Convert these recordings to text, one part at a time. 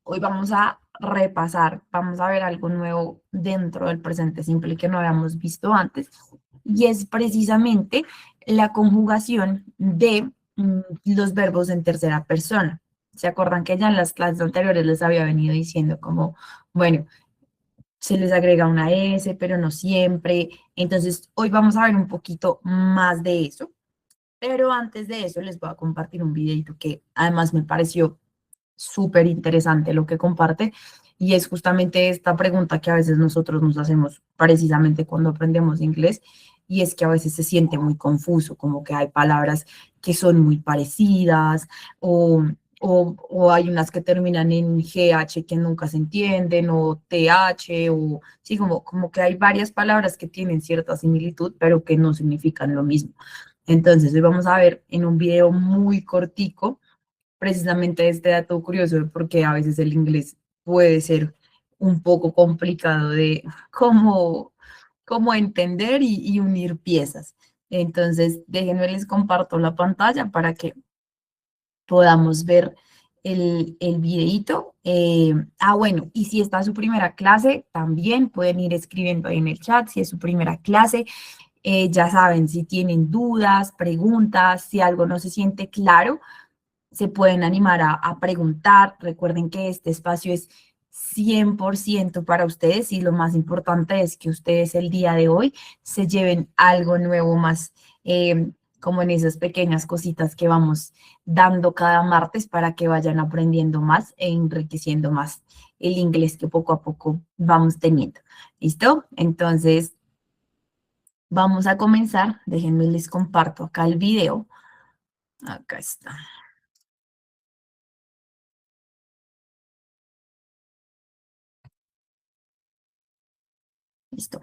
hoy vamos a repasar, vamos a ver algo nuevo dentro del presente simple que no habíamos visto antes, y es precisamente la conjugación de los verbos en tercera persona. ¿Se acuerdan que ya en las clases anteriores les había venido diciendo como, bueno, se les agrega una S, pero no siempre? Entonces, hoy vamos a ver un poquito más de eso. Pero antes de eso, les voy a compartir un videito que además me pareció súper interesante lo que comparte, y es justamente esta pregunta que a veces nosotros nos hacemos precisamente cuando aprendemos inglés, y es que a veces se siente muy confuso, como que hay palabras que son muy parecidas, o hay unas que terminan en GH que nunca se entienden, o TH, o sí, como que hay varias palabras que tienen cierta similitud, pero que no significan lo mismo. Entonces, hoy vamos a ver en un video muy cortico precisamente este dato curioso, porque a veces el inglés puede ser un poco complicado de cómo entender y unir piezas. Entonces, déjenme les comparto la pantalla para que podamos ver el videíto. Bueno, y si esta es su primera clase, también pueden ir escribiendo ahí en el chat si es su primera clase. Ya saben, si tienen dudas, preguntas, si algo no se siente claro, se pueden animar a preguntar. Recuerden que este espacio es 100% para ustedes, y lo más importante es que ustedes el día de hoy se lleven algo nuevo más, como en esas pequeñas cositas que vamos dando cada martes para que vayan aprendiendo más e enriqueciendo más el inglés que poco a poco vamos teniendo. ¿Listo? Entonces, vamos a comenzar. Déjenme les comparto acá el video. Acá está. Listo.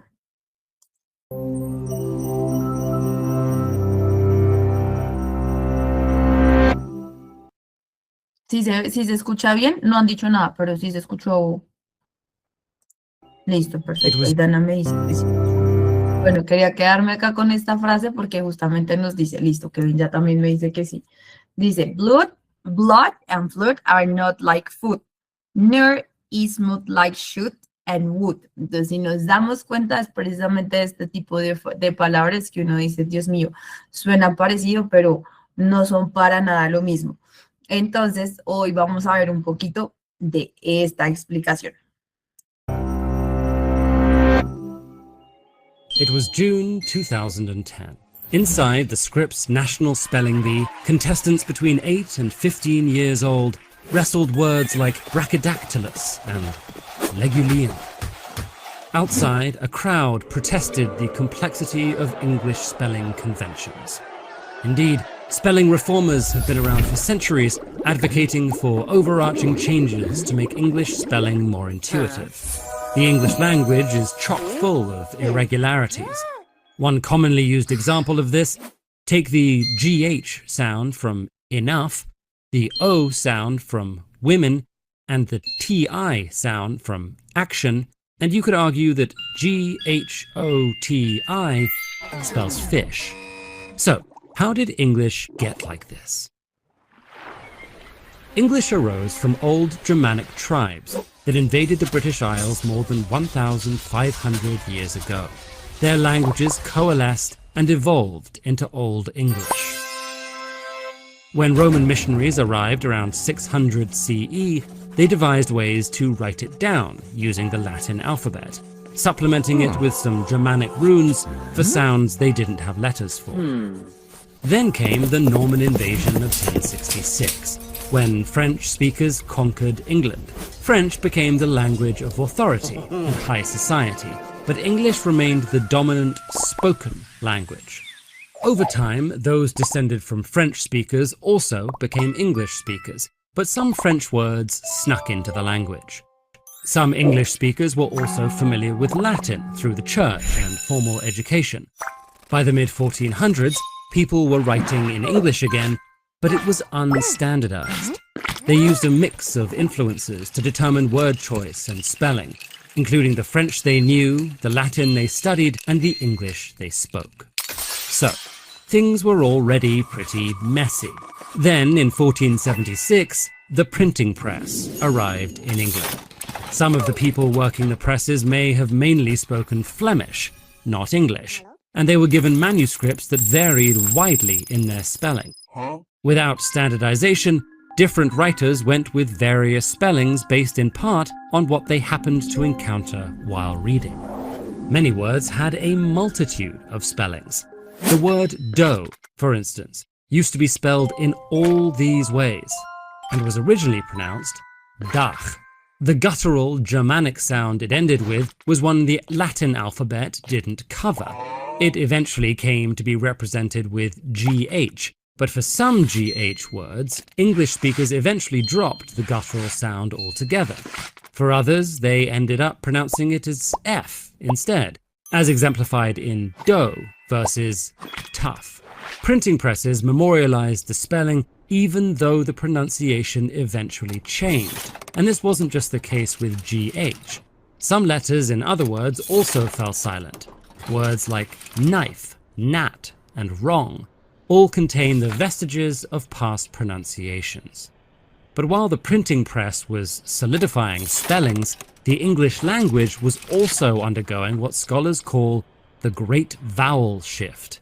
Si se escucha bien, no han dicho nada, pero si se escuchó, listo, perfecto. Y Dana me dice que sí. Bueno, quería quedarme acá con esta frase porque justamente nos dice, listo, Kevin ya también me dice que sí. Dice, blood and fluid are not like food, nor is smooth like shoot and wood. Entonces, si nos damos cuenta, es precisamente este tipo de palabras que uno dice, Dios mío, suena parecido, pero no son para nada lo mismo. Entonces, hoy vamos a ver un poquito de esta explicación. It was June 2010. Inside the Scripps National Spelling Bee, contestants between 8 and 15 years old wrestled words like brachydactylus and legulein. Outside, a crowd protested the complexity of English spelling conventions. Indeed, spelling reformers have been around for centuries, advocating for overarching changes to make English spelling more intuitive. The English language is chock full of irregularities. One commonly used example of this: take the GH sound from enough, the O sound from women, and the TI sound from action, and you could argue that GHOTI spells fish. So, how did English get like this? English arose from old Germanic tribes that invaded the British Isles more than 1,500 years ago. Their languages coalesced and evolved into Old English. When Roman missionaries arrived around 600 CE, they devised ways to write it down using the Latin alphabet, supplementing it with some Germanic runes for sounds they didn't have letters for. Then came the Norman invasion of 1066, when French speakers conquered England. French became the language of authority and high society, but English remained the dominant spoken language. Over time, those descended from French speakers also became English speakers, but some French words snuck into the language. Some English speakers were also familiar with Latin through the church and formal education. By the mid-1400s, people were writing in English again, but it was unstandardized. They used a mix of influences to determine word choice and spelling, including the French they knew, the Latin they studied, and the English they spoke. So, things were already pretty messy. Then, in 1476, the printing press arrived in England. Some of the people working the presses may have mainly spoken Flemish, not English, and they were given manuscripts that varied widely in their spelling. Without standardization, different writers went with various spellings based in part on what they happened to encounter while reading. Many words had a multitude of spellings. The word dough, for instance, used to be spelled in all these ways, and was originally pronounced dach. The guttural Germanic sound it ended with was one the Latin alphabet didn't cover. It eventually came to be represented with GH, but for some GH words, English speakers eventually dropped the guttural sound altogether. For others, they ended up pronouncing it as F instead, as exemplified in dough versus tough. Printing presses memorialized the spelling even though the pronunciation eventually changed. And this wasn't just the case with GH. Some letters in other words also fell silent. Words like knife, gnat, and wrong all contain the vestiges of past pronunciations. But while the printing press was solidifying spellings, the English language was also undergoing what scholars call the Great Vowel Shift.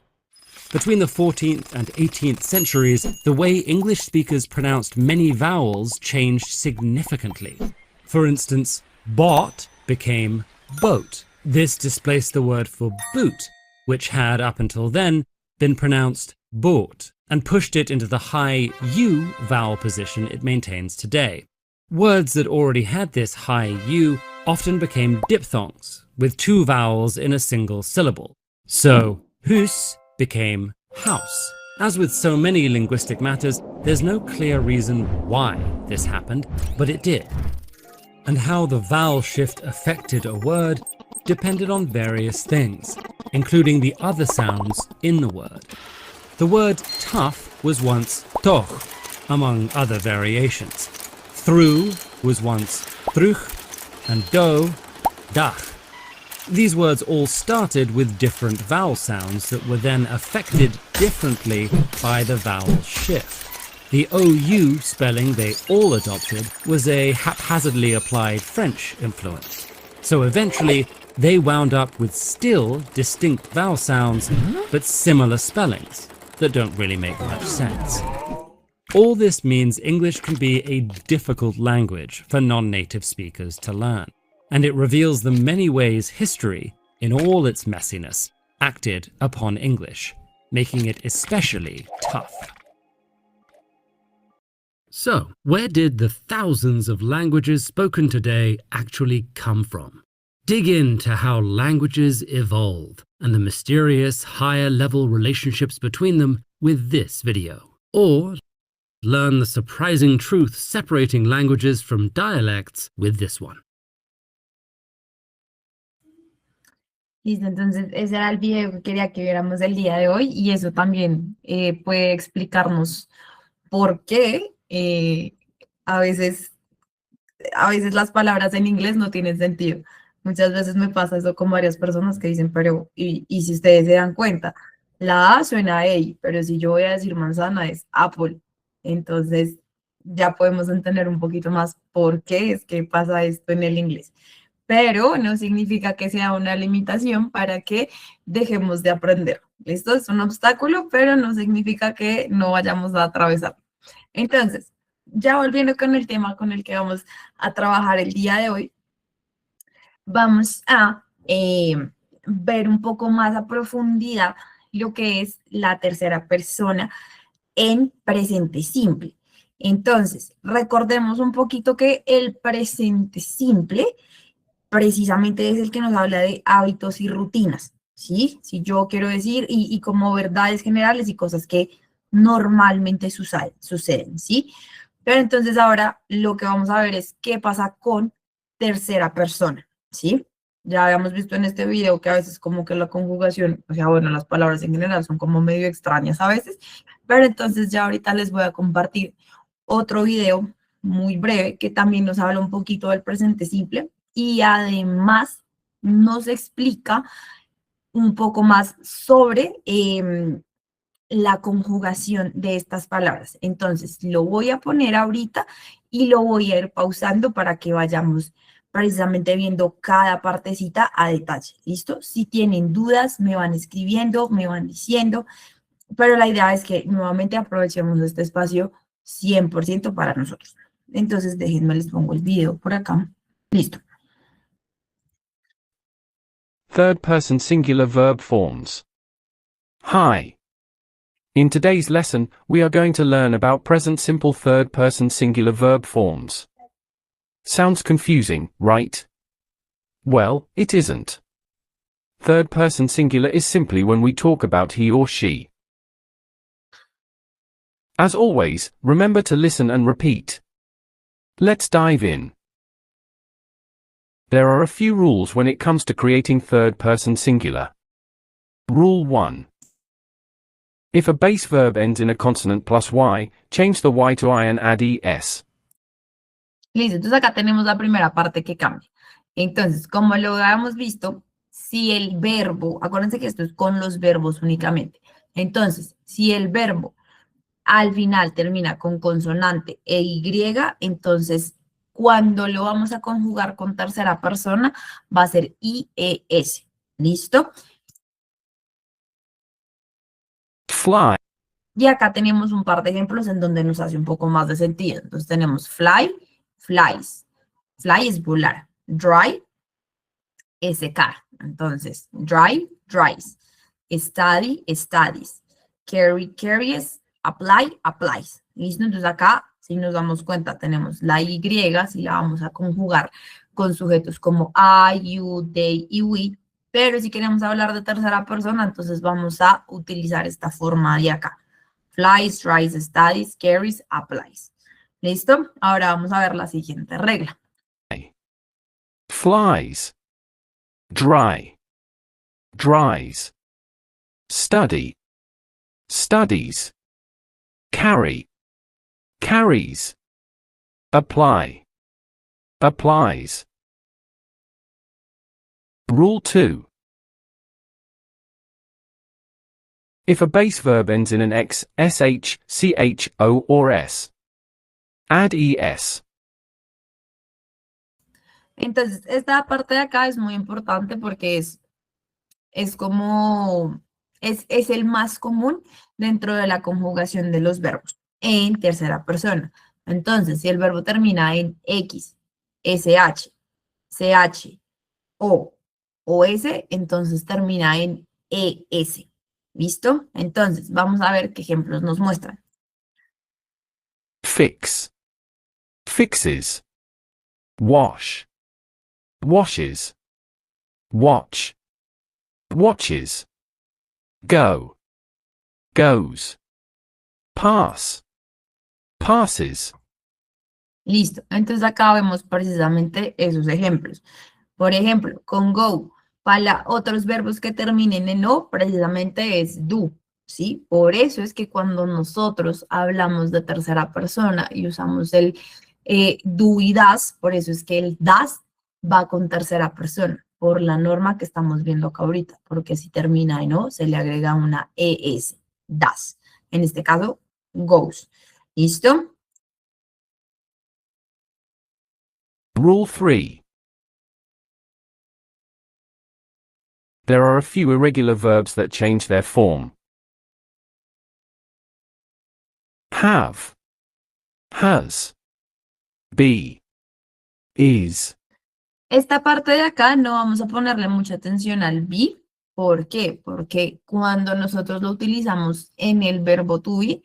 Between the 14th and 18th centuries, the way English speakers pronounced many vowels changed significantly. For instance, bot became boat. This displaced the word for boot, which had up until then been pronounced boat, and pushed it into the high U vowel position it maintains today. Words that already had this high U often became diphthongs, with two vowels in a single syllable. So, hus became house. As with so many linguistic matters, there's no clear reason why this happened, but it did. And how the vowel shift affected a word depended on various things, including the other sounds in the word. The word tough was once toch, among other variations. Through was once thruch, and dough, dach. These words all started with different vowel sounds that were then affected differently by the vowel shift. The OU spelling they all adopted was a haphazardly applied French influence. So eventually, they wound up with still distinct vowel sounds, but similar spellings that don't really make much sense. All this means English can be a difficult language for non-native speakers to learn, and it reveals the many ways history, in all its messiness, acted upon English, making it especially tough. So, where did the thousands of languages spoken today actually come from? Dig into how languages evolve and the mysterious higher-level relationships between them with this video. Or learn the surprising truth separating languages from dialects with this one. Listo, entonces ese era el video que quería que viéramos el día de hoy y eso también puede explicarnos por qué a veces las palabras en inglés no tienen sentido. Muchas veces me pasa eso con varias personas que dicen, pero, y si ustedes se dan cuenta, la A suena a A, pero si yo voy a decir manzana es apple. Entonces ya podemos entender un poquito más por qué es que pasa esto en el inglés. Pero no significa que sea una limitación para que dejemos de aprender. Esto es un obstáculo, pero no significa que no vayamos a atravesar. Entonces, ya volviendo con el tema con el que vamos a trabajar el día de hoy, vamos a ver un poco más a profundidad lo que es la tercera persona en presente simple. Entonces, recordemos un poquito que el presente simple precisamente es el que nos habla de hábitos y rutinas, ¿sí? Si yo quiero decir, y como verdades generales y cosas que normalmente suceden, ¿sí? Pero entonces ahora lo que vamos a ver es qué pasa con tercera persona, ¿sí? Ya habíamos visto en este video que a veces como que la conjugación, o sea, bueno, las palabras en general son como medio extrañas a veces, pero entonces ya ahorita les voy a compartir otro video muy breve que también nos habla un poquito del presente simple y además nos explica un poco más sobre la conjugación de estas palabras. Entonces, lo voy a poner ahorita y lo voy a ir pausando para que vayamos precisamente viendo cada partecita a detalle. ¿Listo? Si tienen dudas, me van escribiendo, me van diciendo, pero la idea es que nuevamente aprovechemos este espacio 100% para nosotros. Entonces, déjenme, les pongo el video por acá. Listo. Third person singular verb forms. Hi. In today's lesson, we are going to learn about present simple third person singular verb forms. Sounds confusing, right? Well, it isn't. Third person singular is simply when we talk about he or she. As always, remember to listen and repeat. Let's dive in. There are a few rules when it comes to creating third person singular. Rule 1. If a base verb ends in a consonant plus y, change the y to I and add es. Listo, entonces acá tenemos la primera parte que cambia. Entonces, como lo habíamos visto, si el verbo, acuérdense que esto es con los verbos únicamente. Entonces, si el verbo al final termina con consonante e y, entonces cuando lo vamos a conjugar con tercera persona va a ser ies. ¿Listo? Fly. Y acá tenemos un par de ejemplos en donde nos hace un poco más de sentido. Entonces tenemos fly, flies. Fly es volar. Dry es secar. Entonces, dry, dries. Study, studies. Carry, carries. Apply, applies. ¿Listo? Entonces acá, si nos damos cuenta, tenemos la Y, si la vamos a conjugar con sujetos como I, you, they y we. Pero si queremos hablar de tercera persona, entonces vamos a utilizar esta forma de acá. Flies, tries, studies, carries, applies. ¿Listo? Ahora vamos a ver la siguiente regla. Flies. Dry. Dries. Study. Studies. Carry. Carries. Apply. Applies. Rule 2. If a base verb ends in an x, sh, ch, o, or s, add es. Entonces, esta parte de acá es muy importante porque es como, es el más común dentro de la conjugación de los verbos en tercera persona. Entonces, si el verbo termina en x, sh, ch, o s, entonces termina en es. ¿Listo? Entonces, vamos a ver qué ejemplos nos muestran. Fix. Fixes. Wash. Washes. Watch. Watches. Go. Goes. Pass. Passes. Listo. Entonces acá vemos precisamente esos ejemplos. Por ejemplo, con go, para otros verbos que terminen en o, precisamente es do, ¿sí? Por eso es que cuando nosotros hablamos de tercera persona y usamos el do y das, por eso es que el das va con tercera persona, por la norma que estamos viendo acá ahorita, porque si termina en o, se le agrega una es, das. En este caso, goes. ¿Listo? Rule 3. There are a few irregular verbs that change their form. Have. Has. Be. Is. Esta parte de acá no vamos a ponerle mucha atención al be. ¿Por qué? Porque cuando nosotros lo utilizamos en el verbo to be,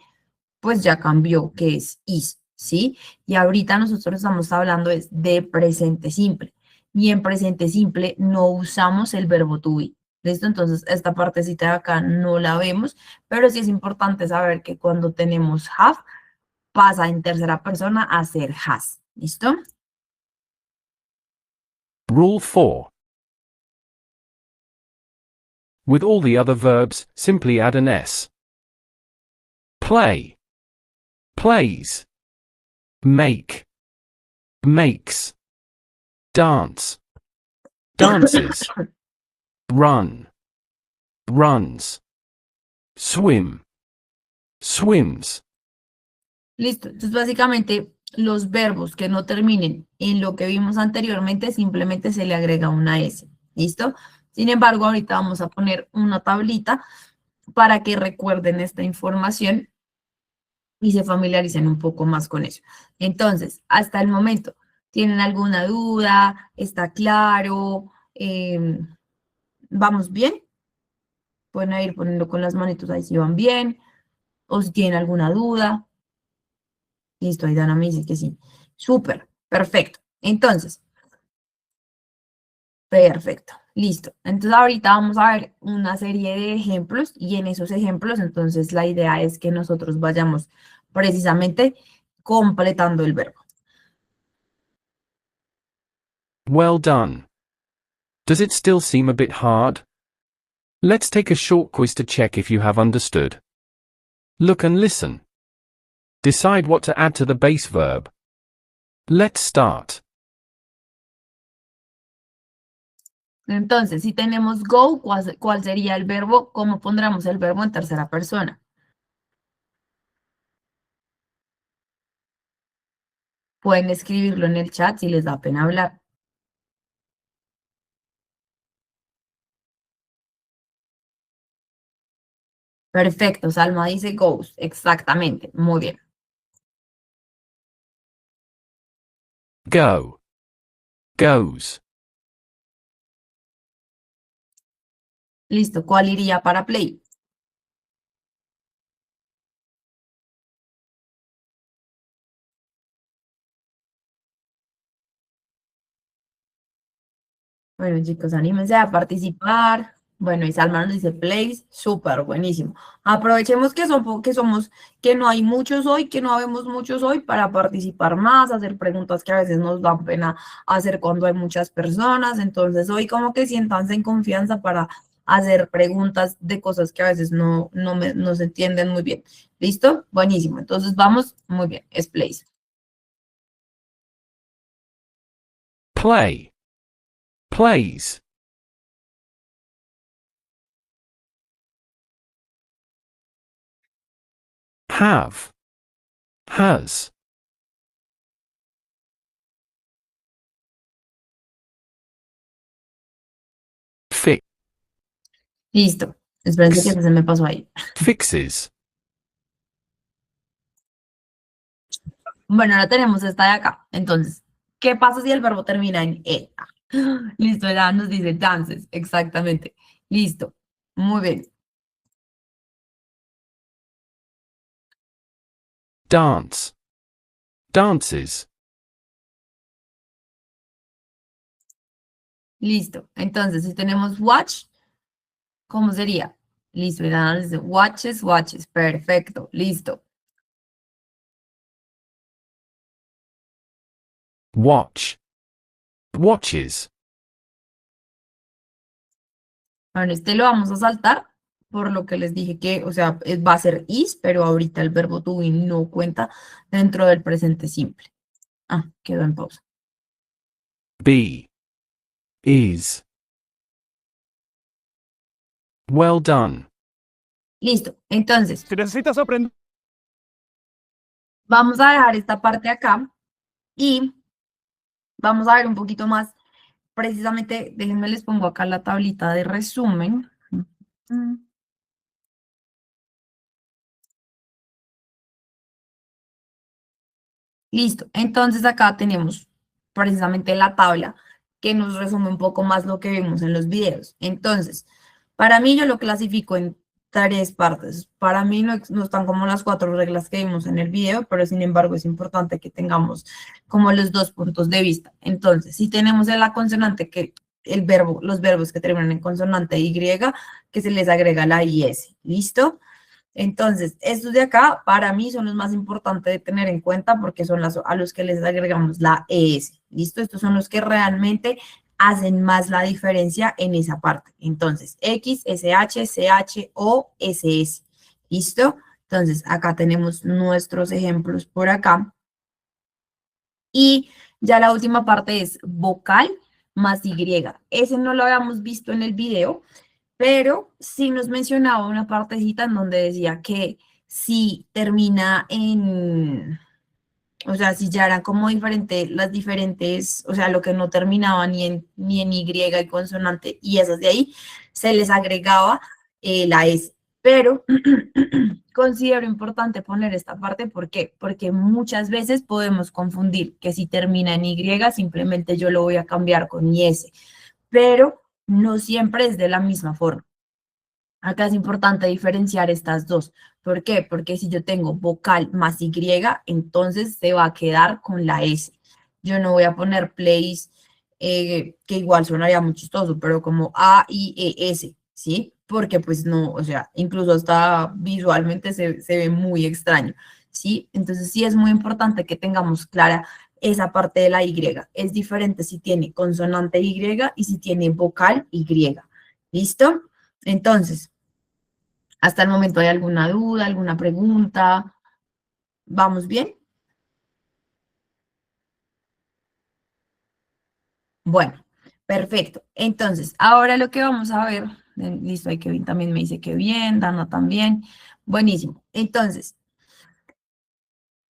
pues ya cambió, que es is, ¿sí? Y ahorita nosotros estamos hablando es de presente simple. Y en presente simple no usamos el verbo to be. ¿Listo? Entonces, esta partecita de acá no la vemos, pero sí es importante saber que cuando tenemos have, pasa en tercera persona a ser has. ¿Listo? Rule 4. With all the other verbs, simply add an s. Play. Plays. Make. Makes. Dance. Dances. Run. Runs. Swim. swims, Listo. Entonces, básicamente, los verbos que no terminen en lo que vimos anteriormente, simplemente se le agrega una S. ¿Listo? Sin embargo, ahorita vamos a poner una tablita para que recuerden esta información y se familiaricen un poco más con eso. Entonces, hasta el momento, ¿tienen alguna duda? ¿Está claro? ¿Vamos bien? Pueden ir poniendo con las manitos ahí si van bien, o si tienen alguna duda. Listo, ahí Dana me dice que sí. Súper, perfecto. Entonces, perfecto, listo. Entonces ahorita vamos a ver una serie de ejemplos y en esos ejemplos, entonces la idea es que nosotros vayamos precisamente completando el verbo. well done. Does it still seem a bit hard? Let's take a short quiz to check if you have understood. Look and listen. Decide what to add to the base verb. Let's start. Entonces, si tenemos go, ¿cuál sería el verbo? ¿Cómo pondremos el verbo en tercera persona? Pueden escribirlo en el chat si les da pena hablar. Perfecto, Salma dice goes, exactamente, muy bien. Go. Goes. Listo, ¿cuál iría para play? Bueno, chicos, anímense a participar. Bueno, y Salma nos dice plays, súper, buenísimo. Aprovechemos que, que no hay muchos hoy, que no habemos muchos hoy para participar más, hacer preguntas que a veces nos dan pena hacer cuando hay muchas personas. Entonces, hoy como que siéntanse en confianza para hacer preguntas de cosas que a veces no se entienden muy bien. ¿Listo? Buenísimo. Entonces, vamos, muy bien, es plays. Play. Plays. Have. Has. Fix. Listo. Espérense que se me pasó ahí. Fixes. Bueno, ahora tenemos esta de acá. Entonces, ¿qué pasa si el verbo termina en E? Listo, ya nos dice dances, exactamente. Listo, muy bien. Dance. Dances. Listo. Entonces, si tenemos watch, ¿cómo sería? Listo, y ya nos dice watches, watches. Perfecto, listo. Watch. Watches. Bueno, este lo vamos a saltar por lo que les dije que, o sea, va a ser is, pero ahorita el verbo to be no cuenta dentro del presente simple. Ah, quedó en pausa. Be. Is. Well done. Listo. Entonces, Si necesitas aprender. vamos a dejar esta parte acá y vamos a ver un poquito más. Precisamente, déjenme les pongo acá la tablita de resumen. Listo. Entonces acá tenemos precisamente la tabla que nos resume un poco más lo que vimos en los videos. Entonces, para mí yo lo clasifico en tres partes. Para mí no están como las 4 reglas que vimos en el video, pero sin embargo es importante que tengamos como los dos puntos de vista. Entonces, si tenemos en la consonante que los verbos que terminan en consonante Y, que se les agrega la IS. ¿Listo? Entonces, estos de acá, para mí, son los más importantes de tener en cuenta porque son a los que les agregamos la ES. ¿Listo? Estos son los que realmente hacen más la diferencia en esa parte. Entonces, X, SH, CH o SS. ¿Listo? Entonces, acá tenemos nuestros ejemplos por acá. Y ya la última parte es vocal más Y. Ese no lo habíamos visto en el video, pero sí nos mencionaba una partecita en donde decía que si termina en, o sea, si ya eran como diferentes, las diferentes, o sea, lo que no terminaba ni en Y y consonante, y esas de ahí, se les agregaba la S. Pero considero importante poner esta parte, ¿por qué? Porque muchas veces podemos confundir que si termina en Y, simplemente yo lo voy a cambiar con IS, pero no siempre es de la misma forma. Acá es importante diferenciar estas dos. ¿Por qué? Porque si yo tengo vocal más Y, entonces se va a quedar con la S. Yo no voy a poner place, que igual sonaría muy chistoso, pero como A, I, E, S, ¿sí? Porque pues no, o sea, incluso hasta visualmente se ve muy extraño, ¿sí? Entonces sí es muy importante que tengamos clara esa parte de la Y. Es diferente si tiene consonante Y y si tiene vocal Y. ¿Listo? Entonces, hasta el momento, ¿hay alguna duda, alguna pregunta? ¿Vamos bien? Bueno, perfecto. Entonces, ahora lo que vamos a ver, listo, ahí Kevin también me dice que bien, Dana también. Buenísimo. Entonces,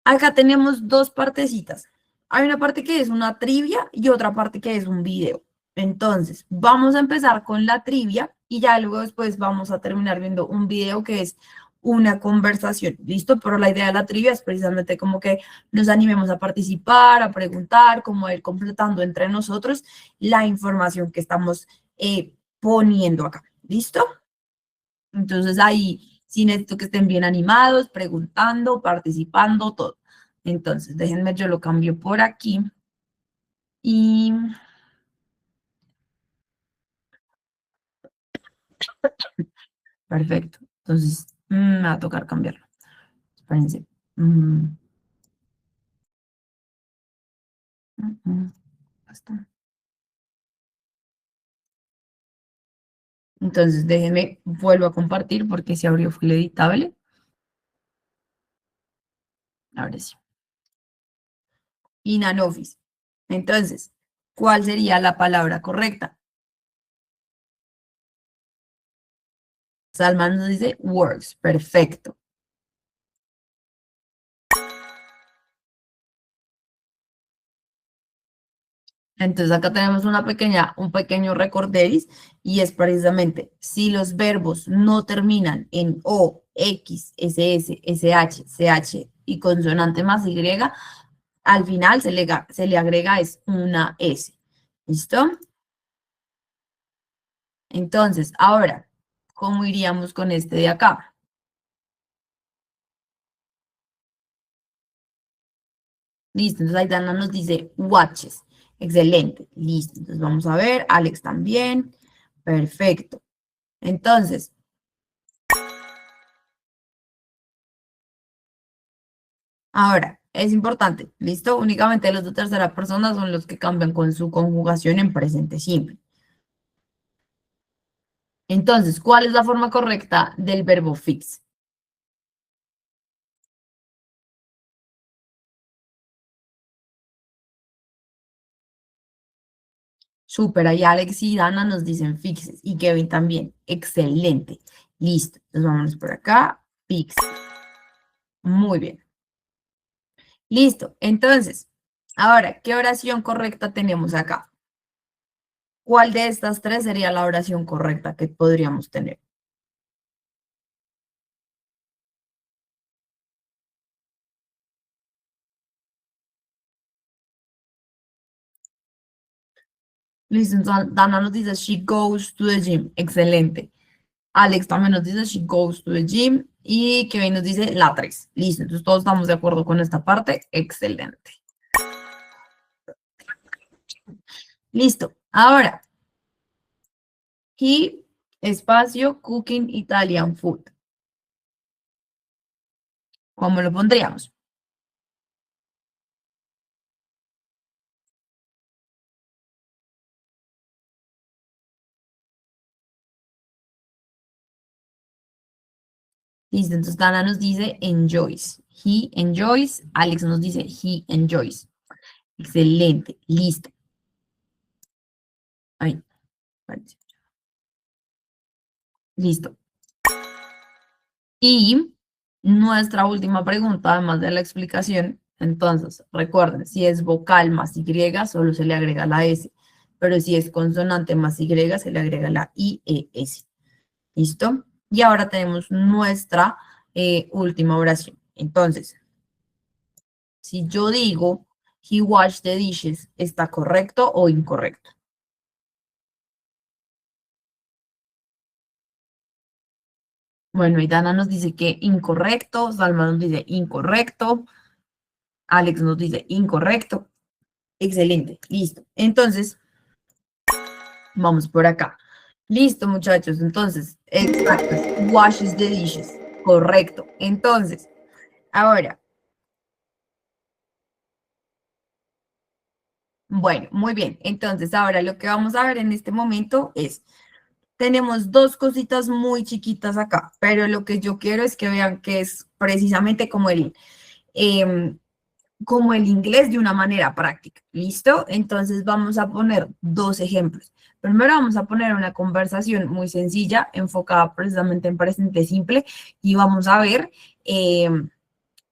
acá tenemos dos partecitas. Hay una parte que es una trivia y otra parte que es un video. Entonces, vamos a empezar con la trivia y ya luego después vamos a terminar viendo un video que es una conversación. ¿Listo? Pero la idea de la trivia es precisamente como que nos animemos a participar, a preguntar, como a ir completando entre nosotros la información que estamos poniendo acá. ¿Listo? Entonces ahí sí necesito que estén bien animados, preguntando, participando, todo. Entonces, déjenme, yo lo cambio por aquí. Y perfecto. Entonces, me va a tocar cambiarlo. Espérense. Mm, basta. Entonces, déjenme, vuelvo a compartir porque se abrió full editable. Ahora sí. Inanoffice. Entonces, ¿cuál sería la palabra correcta? Salman nos dice works. Perfecto. Entonces acá tenemos un pequeño recorderis y es precisamente si los verbos no terminan en O, X, SS, SH, CH y consonante más Y, al final se le agrega es una S. ¿Listo? Entonces, ahora, ¿cómo iríamos con este de acá? Listo, entonces ahí Dana nos dice watches. Excelente, listo. Entonces vamos a ver, Alex también. Perfecto. Entonces, ahora, es importante, ¿listo? Únicamente los de tercera persona son los que cambian con su conjugación en presente simple. Entonces, ¿cuál es la forma correcta del verbo fix? Súper, ahí Alex y Dana nos dicen fixes y Kevin también. Excelente. Listo. Entonces, vámonos por acá. Fix. Muy bien. Listo. Entonces, ahora, ¿qué oración correcta tenemos acá? ¿Cuál de estas tres sería la oración correcta que podríamos tener? Listo, entonces Dana nos dice, she goes to the gym. Excelente. Alex también nos dice, she goes to the gym. Y Kevin nos dice, la 3. Listo, entonces todos estamos de acuerdo con esta parte. Excelente. Listo. Ahora, he, espacio, cooking Italian food. ¿Cómo lo pondríamos? Listo, entonces Dana nos dice, enjoys. He enjoys. Alex nos dice, he enjoys. Excelente. Listo. Ahí. Listo. Y nuestra última pregunta, además de la explicación. Entonces, recuerden, si es vocal más Y, solo se le agrega la S, pero si es consonante más Y, se le agrega la IES. ¿Listo? Y ahora tenemos nuestra última oración. Entonces, si yo digo, he washed the dishes, ¿está correcto o incorrecto? Bueno, y Dana nos dice que incorrecto, Salma nos dice incorrecto, Alex nos dice incorrecto. Excelente, listo. Entonces, vamos por acá. Listo, muchachos. Entonces, exacto, washes the dishes. Correcto. Entonces, ahora, bueno, muy bien. Entonces, ahora lo que vamos a ver en este momento es, tenemos dos cositas muy chiquitas acá, pero lo que yo quiero es que vean que es precisamente como el inglés de una manera práctica. ¿Listo? Entonces vamos a poner dos ejemplos. Primero vamos a poner una conversación muy sencilla, enfocada precisamente en presente simple, y vamos a ver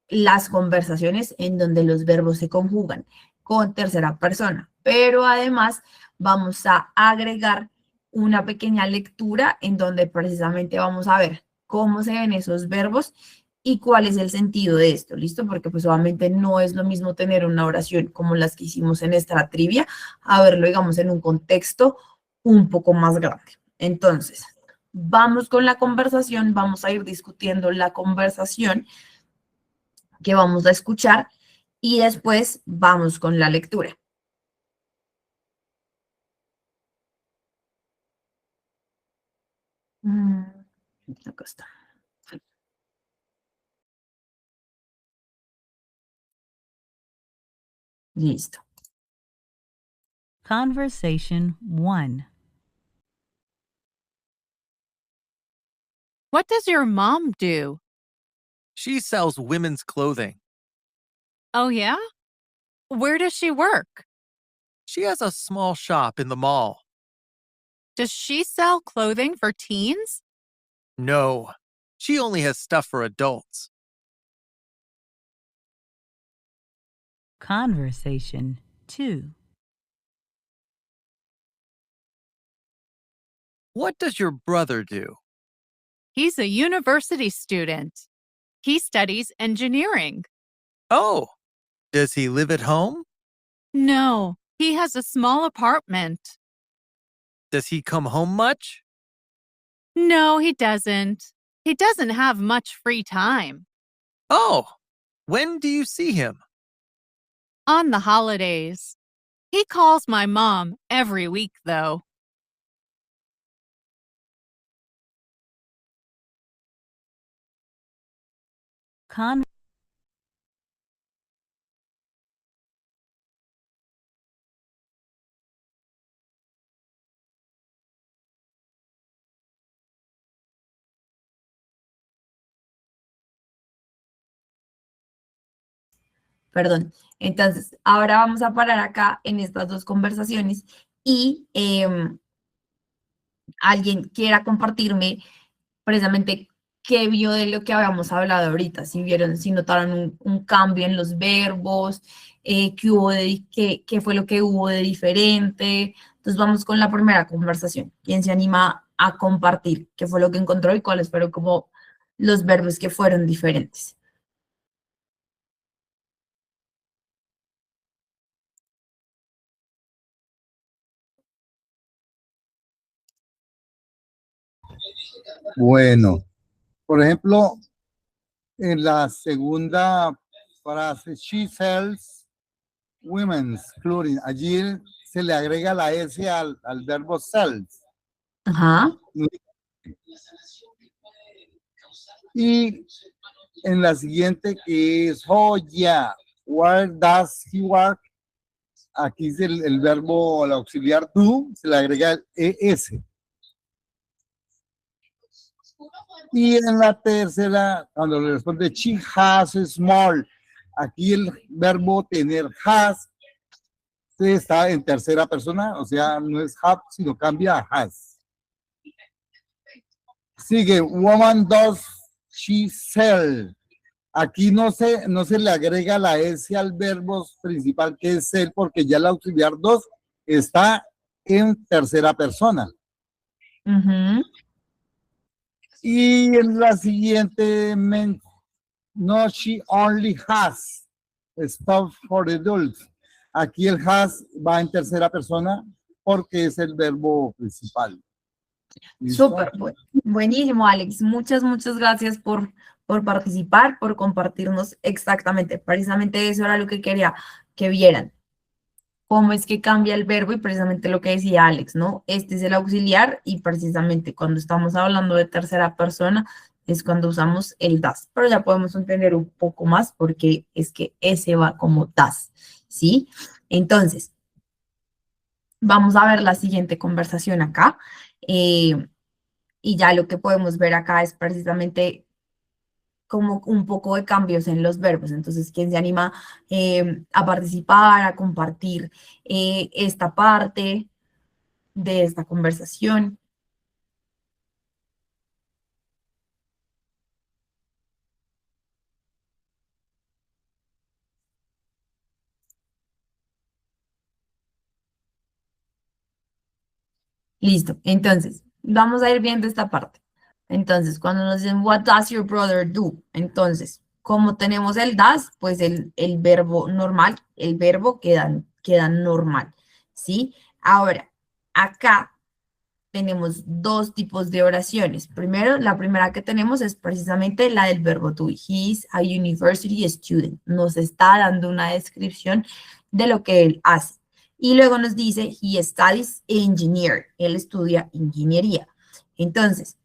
las conversaciones en donde los verbos se conjugan con tercera persona. Pero además vamos a agregar una pequeña lectura en donde precisamente vamos a ver cómo se ven esos verbos y cuál es el sentido de esto, ¿listo? Porque pues obviamente no es lo mismo tener una oración como las que hicimos en esta trivia, a verlo, digamos, en un contexto un poco más grande. Entonces, vamos con la conversación, vamos a ir discutiendo la conversación que vamos a escuchar y después vamos con la lectura. Acá está. Listo. Conversation 1. What does your mom do? She sells women's clothing. Oh, yeah? Where does she work? She has a small shop in the mall. Does she sell clothing for teens? No, she only has stuff for adults. Conversation 2. What does your brother do? He's a university student. He studies engineering. Oh, does he live at home? No, he has a small apartment. Does he come home much? No, he doesn't. He doesn't have much free time. Oh, when do you see him? On the holidays. He calls my mom every week, though. Perdón. Entonces, ahora vamos a parar acá en estas dos conversaciones y alguien quiera compartirme precisamente qué vio de lo que habíamos hablado ahorita, si vieron, si notaron un cambio en los verbos, qué fue lo que hubo de diferente. Entonces vamos con la primera conversación. ¿Quién se anima a compartir qué fue lo que encontró y cuáles fueron como los verbos que fueron diferentes? Bueno, por ejemplo, en la segunda frase, she sells women's clothing. Allí se le agrega la S al verbo sells. Ajá. Y en la siguiente, que es, oh yeah, where does he work? Aquí es el verbo, el auxiliar do, se le agrega el ES. Y en la tercera, cuando le responde, she has a small, aquí el verbo tener has está en tercera persona, o sea, no es have, sino cambia a has. Sigue, woman does she sell. Aquí no se le agrega la S al verbo principal, que es él, porque ya el auxiliar 2 está en tercera persona. Ujú. Y en la siguiente, no, she only has stuff for adults. Aquí el has va en tercera persona porque es el verbo principal. ¿Listo? Súper, buenísimo, Alex. Muchas gracias por participar, por compartirnos exactamente. Precisamente eso era lo que quería que vieran. Cómo es que cambia el verbo y precisamente lo que decía Alex, ¿no? Este es el auxiliar y precisamente cuando estamos hablando de tercera persona es cuando usamos el das. Pero ya podemos entender un poco más porque es que ese va como das, ¿sí? Entonces, vamos a ver la siguiente conversación acá. Y ya lo que podemos ver acá es precisamente como un poco de cambios en los verbos. Entonces, ¿quién se anima a participar, a compartir esta parte de esta conversación? Listo. Entonces, vamos a ir viendo esta parte. Entonces, cuando nos dicen, what does your brother do? Entonces, como tenemos el does, pues el verbo normal, el verbo queda normal, ¿sí? Ahora, acá tenemos dos tipos de oraciones. Primero, la primera que tenemos es precisamente la del verbo to be. He is a university student. Nos está dando una descripción de lo que él hace. Y luego nos dice, he studies engineer. Él estudia ingeniería. Entonces,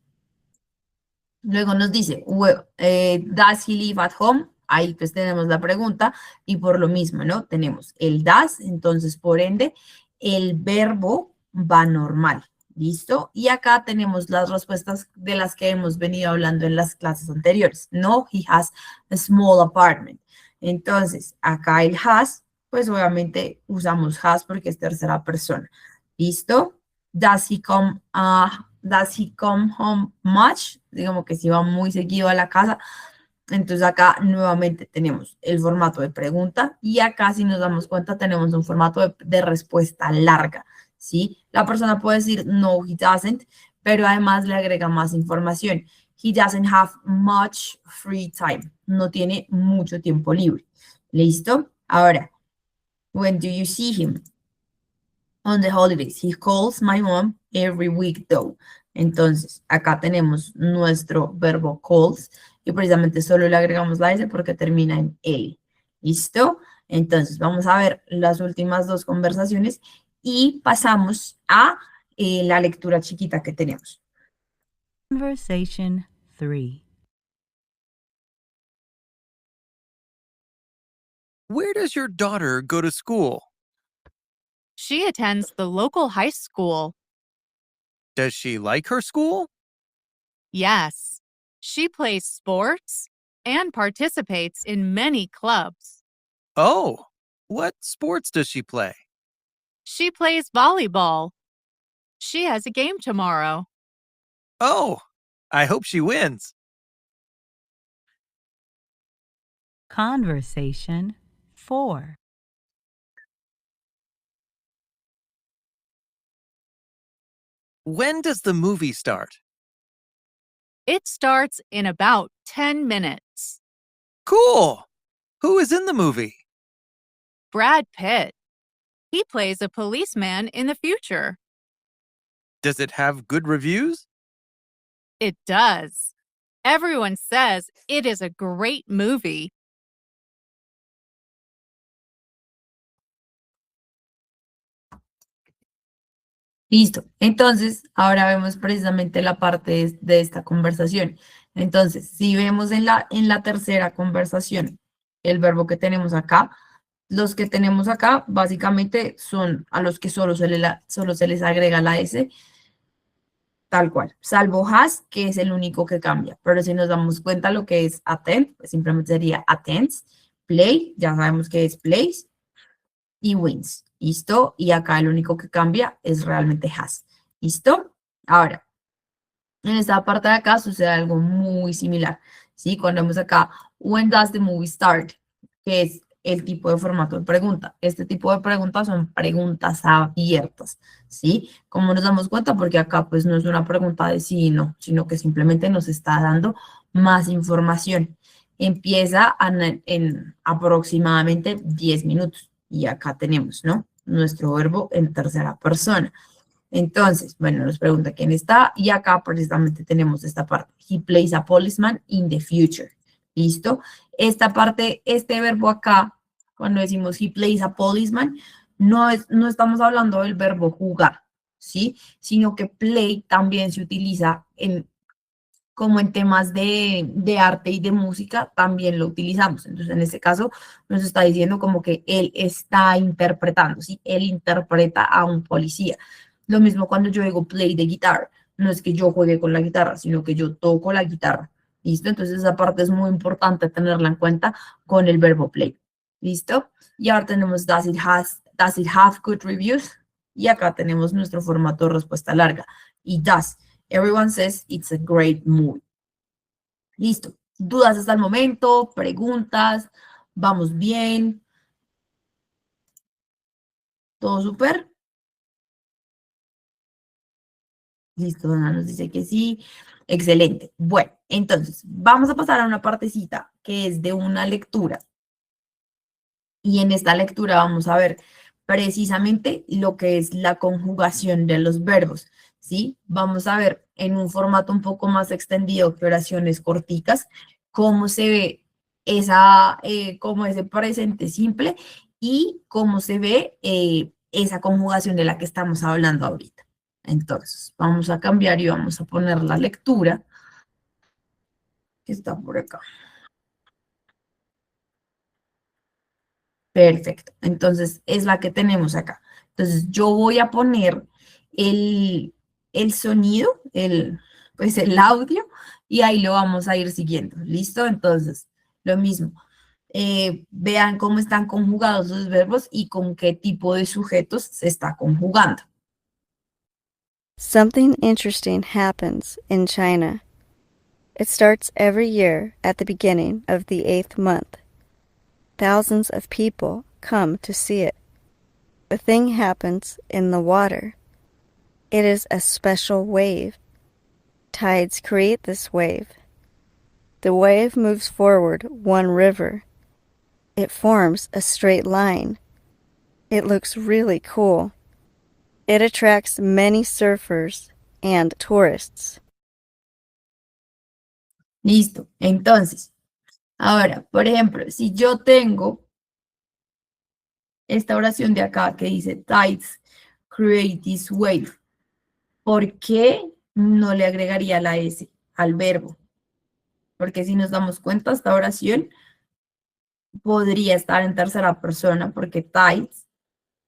luego nos dice, does he live at home? Ahí pues tenemos la pregunta y por lo mismo, ¿no? Tenemos el does, entonces por ende, el verbo va normal. ¿Listo? Y acá tenemos las respuestas de las que hemos venido hablando en las clases anteriores. No, he has a small apartment. Entonces, acá el has, pues obviamente usamos has porque es tercera persona. ¿Listo? Does he come home much? Digamos que si va muy seguido a la casa. Entonces acá nuevamente tenemos el formato de pregunta y acá si nos damos cuenta tenemos un formato de respuesta larga. ¿Sí? La persona puede decir, no, he doesn't, pero además le agrega más información. He doesn't have much free time. No tiene mucho tiempo libre. ¿Listo? Ahora, when do you see him? On the holidays. He calls my mom every week, though. Entonces, acá tenemos nuestro verbo calls y precisamente solo le agregamos la S porque termina en L. ¿Listo? Entonces, vamos a ver las últimas dos conversaciones y pasamos a la lectura chiquita que tenemos. Conversation 3. Where does your daughter go to school? She attends the local high school. Does she like her school? Yes, she plays sports and participates in many clubs. Oh, what sports does she play? She plays volleyball. She has a game tomorrow. Oh, I hope she wins. Conversation 4. When does the movie start? It starts in about 10 minutes. Cool! Who is in the movie? Brad Pitt. He plays a policeman in the future. Does it have good reviews? It does. Everyone says it is a great movie. Listo. Entonces, ahora vemos precisamente la parte de esta conversación. Entonces, si vemos en la tercera conversación el verbo que tenemos acá, los que tenemos acá básicamente son a los que solo se les agrega la S, tal cual, salvo has, que es el único que cambia. Pero si nos damos cuenta lo que es attend, pues simplemente sería attends, play, ya sabemos que es plays, y wins. ¿Listo? Y acá el único que cambia es realmente has. ¿Listo? Ahora, en esta parte de acá sucede algo muy similar. ¿Sí? Cuando vemos acá When does the movie start? Que es el tipo de formato de pregunta. Este tipo de preguntas son preguntas abiertas, ¿sí? ¿Cómo nos damos cuenta? Porque acá pues no es una pregunta de sí y no, sino que simplemente nos está dando más información. Empieza en aproximadamente 10 minutos y acá tenemos, ¿no? Nuestro verbo en tercera persona. Entonces, bueno, nos pregunta quién está y acá precisamente tenemos esta parte. He plays a policeman in the future. ¿Listo? Esta parte, este verbo acá, cuando decimos he plays a policeman, no estamos hablando del verbo jugar, ¿sí? Sino que play también se utiliza como en temas de arte y de música, también lo utilizamos. Entonces, en este caso, nos está diciendo como que él está interpretando, ¿sí? Él interpreta a un policía. Lo mismo cuando yo digo play the guitar, no es que yo juegue con la guitarra, sino que yo toco la guitarra, ¿listo? Entonces esa parte es muy importante tenerla en cuenta con el verbo play, ¿listo? Y ahora tenemos does it have good reviews? Y acá tenemos nuestro formato de respuesta larga. Y does. Everyone says it's a great movie. Listo. ¿Dudas hasta el momento? ¿Preguntas? ¿Vamos bien? ¿Todo súper? Listo, Ana nos dice que sí. Excelente. Bueno, entonces vamos a pasar a una partecita que es de una lectura. Y en esta lectura vamos a ver precisamente lo que es la conjugación de los verbos, ¿sí? Vamos a ver en un formato un poco más extendido que oraciones corticas, cómo se ve como ese presente simple y cómo se ve esa conjugación de la que estamos hablando ahorita. Entonces, vamos a cambiar y vamos a poner la lectura que está por acá. Perfecto. Entonces, es la que tenemos acá. Entonces, yo voy a poner el sonido, pues el audio, y ahí lo vamos a ir siguiendo. ¿Listo? Entonces, lo mismo. Vean cómo están conjugados los verbos y con qué tipo de sujetos se está conjugando. Something interesting happens in China. It starts every year at the beginning of the 8th month. Thousands of people come to see it. The thing happens in the water. It is a special wave. Tides create this wave. The wave moves forward one river. It forms a straight line. It looks really cool. It attracts many surfers and tourists. Listo. Entonces, ahora, por ejemplo, si yo tengo esta oración de acá que dice tides create this wave, ¿por qué no le agregaría la S al verbo? Porque si nos damos cuenta, esta oración podría estar en tercera persona porque tides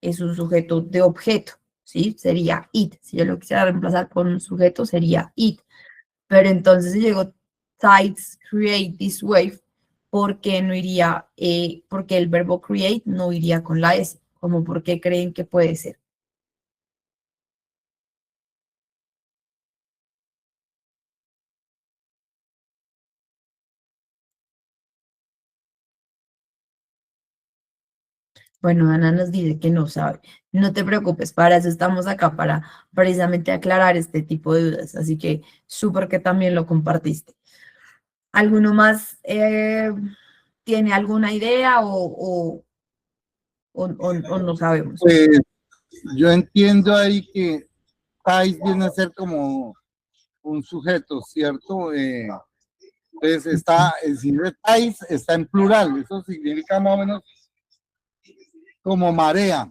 es un sujeto de objeto, ¿sí? Sería it. Si yo lo quisiera reemplazar por un sujeto, sería it. Pero entonces si digo tides create this wave, ¿por qué no iría, porque el verbo create no iría con la S? ¿Cómo por qué creen que puede ser? Bueno, Ana nos dice que no sabe. No te preocupes, para eso estamos acá, para precisamente aclarar este tipo de dudas. Así que súper que también lo compartiste. ¿Alguno más tiene alguna idea o no sabemos? Pues yo entiendo ahí que Thais viene a ser como un sujeto, ¿cierto? Entonces está, el signo Thais está en plural, eso significa más o menos como marea.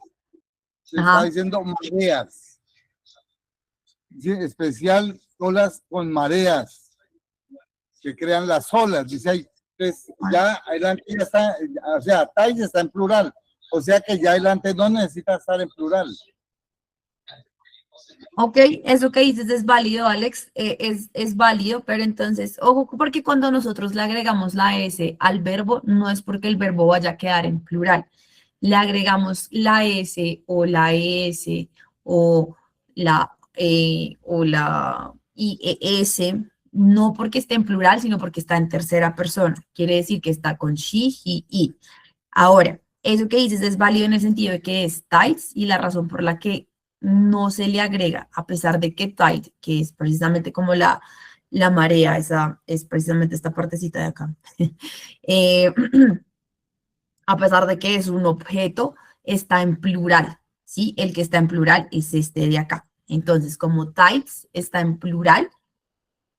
Se está diciendo mareas. Sí, especial olas con mareas que crean las olas, dice ahí. Entonces ya adelante ya está, o sea, Thais está en plural, o sea que ya adelante no necesita estar en plural. Ok, eso que dices es válido, Alex, es válido, pero entonces, ojo, porque cuando nosotros le agregamos la S al verbo, no es porque el verbo vaya a quedar en plural. Le agregamos la S o la ES o la IES no porque esté en plural, sino porque está en tercera persona. Quiere decir que está con she, he, it. Ahora, eso que dices es válido en el sentido de que es tides y la razón por la que no se le agrega, a pesar de que tide, que es precisamente como la marea, esa es precisamente esta partecita de acá. Eh, a pesar de que es un objeto, está en plural, ¿sí? El que está en plural es este de acá. Entonces, como tides está en plural,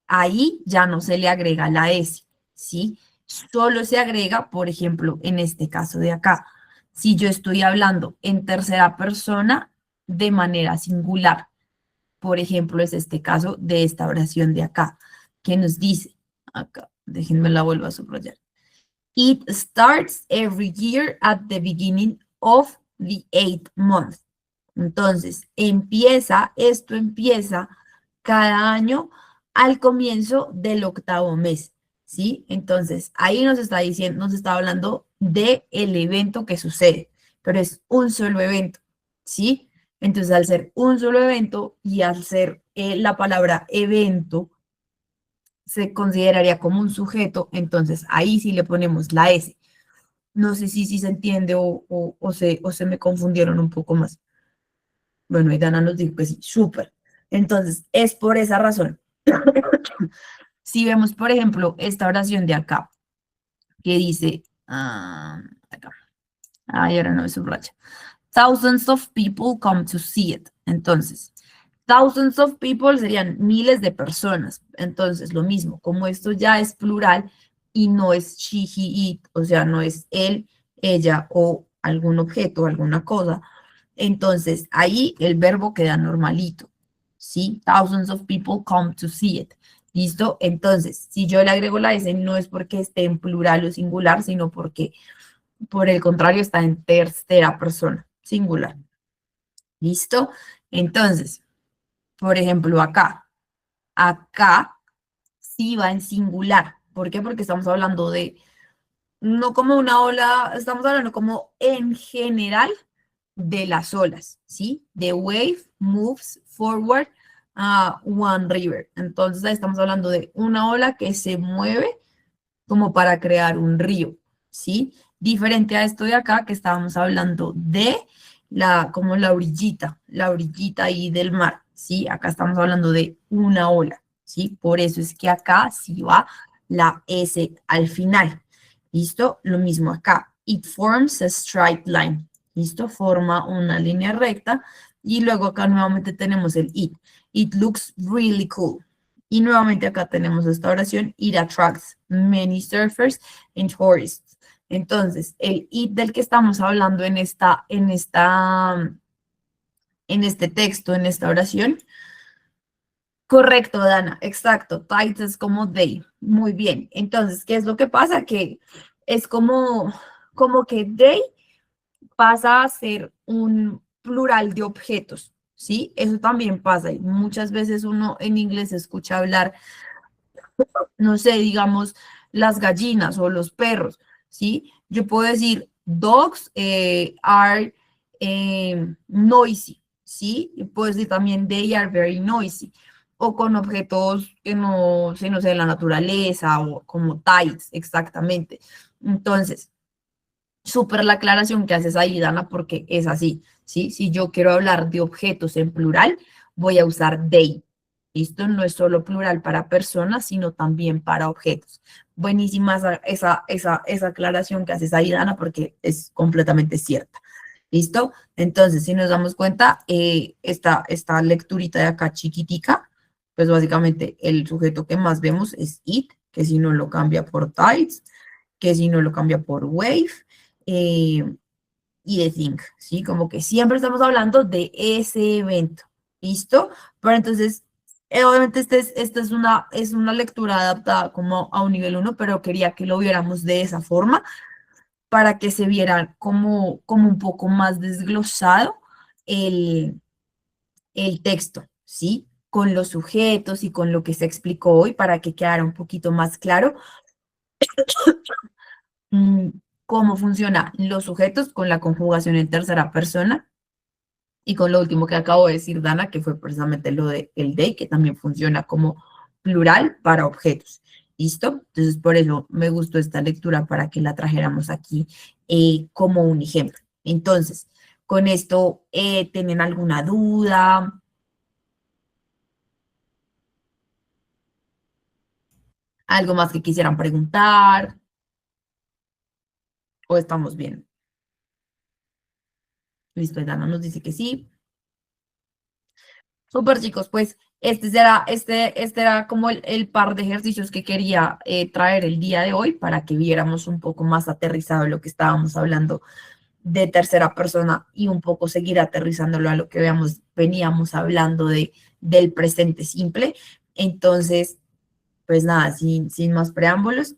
ahí ya no se le agrega la S, ¿sí? Solo se agrega, por ejemplo, en este caso de acá. Si yo estoy hablando en tercera persona de manera singular, por ejemplo, es este caso de esta oración de acá, que nos dice, acá, déjenme la vuelvo a subrayar. It starts every year at the beginning of the 8th month. Entonces, esto empieza cada año al comienzo del 8º mes, ¿sí? Entonces, ahí nos está diciendo, nos está hablando de el evento que sucede, pero es un solo evento, ¿sí? Entonces, al ser un solo evento y al ser la palabra evento, se consideraría como un sujeto, entonces ahí sí le ponemos la S. No sé si se entiende o se me confundieron un poco más. Bueno, y Dana nos dijo que sí, súper. Entonces, es por esa razón. Si vemos, por ejemplo, esta oración de acá, que dice, acá, ay, ahora no me subraya. Thousands of people come to see it. Entonces, thousands of people serían miles de personas. Entonces, lo mismo, como esto ya es plural y no es she, he, it, o sea, no es él, ella o algún objeto, alguna cosa, entonces ahí el verbo queda normalito, ¿sí? Thousands of people come to see it. ¿Listo? Entonces, si yo le agrego la S, no es porque esté en plural o singular, sino porque, por el contrario, está en tercera persona, singular. ¿Listo? Entonces, por ejemplo, acá sí va en singular. ¿Por qué? Porque estamos hablando de, no como una ola, estamos hablando como en general de las olas, ¿sí? The wave moves forward one river. Entonces, ahí estamos hablando de una ola que se mueve como para crear un río, ¿sí? Diferente a esto de acá, que estábamos hablando de como la orillita ahí del mar, ¿sí? Acá estamos hablando de una ola, ¿sí? Por eso es que acá sí va la S al final, ¿listo? Lo mismo acá. It forms a straight line, ¿listo? Forma una línea recta. Y luego acá nuevamente tenemos el it. It looks really cool. Y nuevamente acá tenemos esta oración. It attracts many surfers and tourists. Entonces, el it del que estamos hablando en este texto, en esta oración. Correcto, Dana, exacto. Tides es como they. Muy bien. Entonces, ¿qué es lo que pasa? Que es como que they pasa a ser un plural de objetos, ¿sí? Eso también pasa. Y muchas veces uno en inglés escucha hablar, no sé, digamos, las gallinas o los perros, ¿sí? Yo puedo decir, dogs are noisy, ¿sí? Y puedo decir también, they are very noisy. O con objetos que no sé, de la naturaleza o como tides, exactamente. Entonces, súper la aclaración que haces ahí, Dana, porque es así, ¿sí? Si yo quiero hablar de objetos en plural, voy a usar they. Esto no es solo plural para personas, sino también para objetos. Buenísima esa aclaración que haces ahí, Dana, porque es completamente cierta. ¿Listo? Entonces, si nos damos cuenta, esta lecturita de acá chiquitica, pues básicamente el sujeto que más vemos es it, que si no lo cambia por tides, que si no lo cambia por wave, y de think, ¿sí? Como que siempre estamos hablando de ese evento, ¿listo? Pero entonces, obviamente esta es una lectura adaptada como a un nivel 1, pero quería que lo viéramos de esa forma para que se viera como un poco más desglosado el texto, ¿sí? Con los sujetos y con lo que se explicó hoy para que quedara un poquito más claro cómo funcionan los sujetos con la conjugación en tercera persona y con lo último que acabo de decir, Dana, que fue precisamente lo de el they, que también funciona como plural para objetos. ¿Listo? Entonces, por eso me gustó esta lectura para que la trajéramos aquí como un ejemplo. Entonces, con esto, ¿tienen alguna duda? ¿Algo más que quisieran preguntar? ¿O estamos bien? Listo, Dana nos dice que sí. Súper, chicos, pues este era como el par de ejercicios que quería traer el día de hoy para que viéramos un poco más aterrizado lo que estábamos hablando de tercera persona y un poco seguir aterrizándolo a lo que veníamos hablando del presente simple. Entonces, pues nada, sin más preámbulos,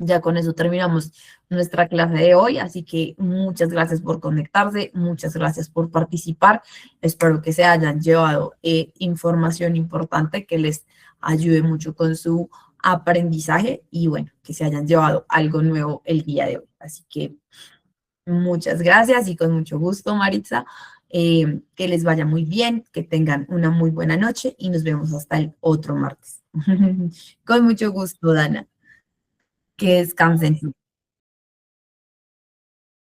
ya con eso terminamos nuestra clase de hoy, así que muchas gracias por conectarse, muchas gracias por participar. Espero que se hayan llevado información importante que les ayude mucho con su aprendizaje y bueno, que se hayan llevado algo nuevo el día de hoy. Así que muchas gracias y con mucho gusto, Maritza. Que les vaya muy bien, que tengan una muy buena noche y nos vemos hasta el otro martes. Con mucho gusto, Dana. Que descansen.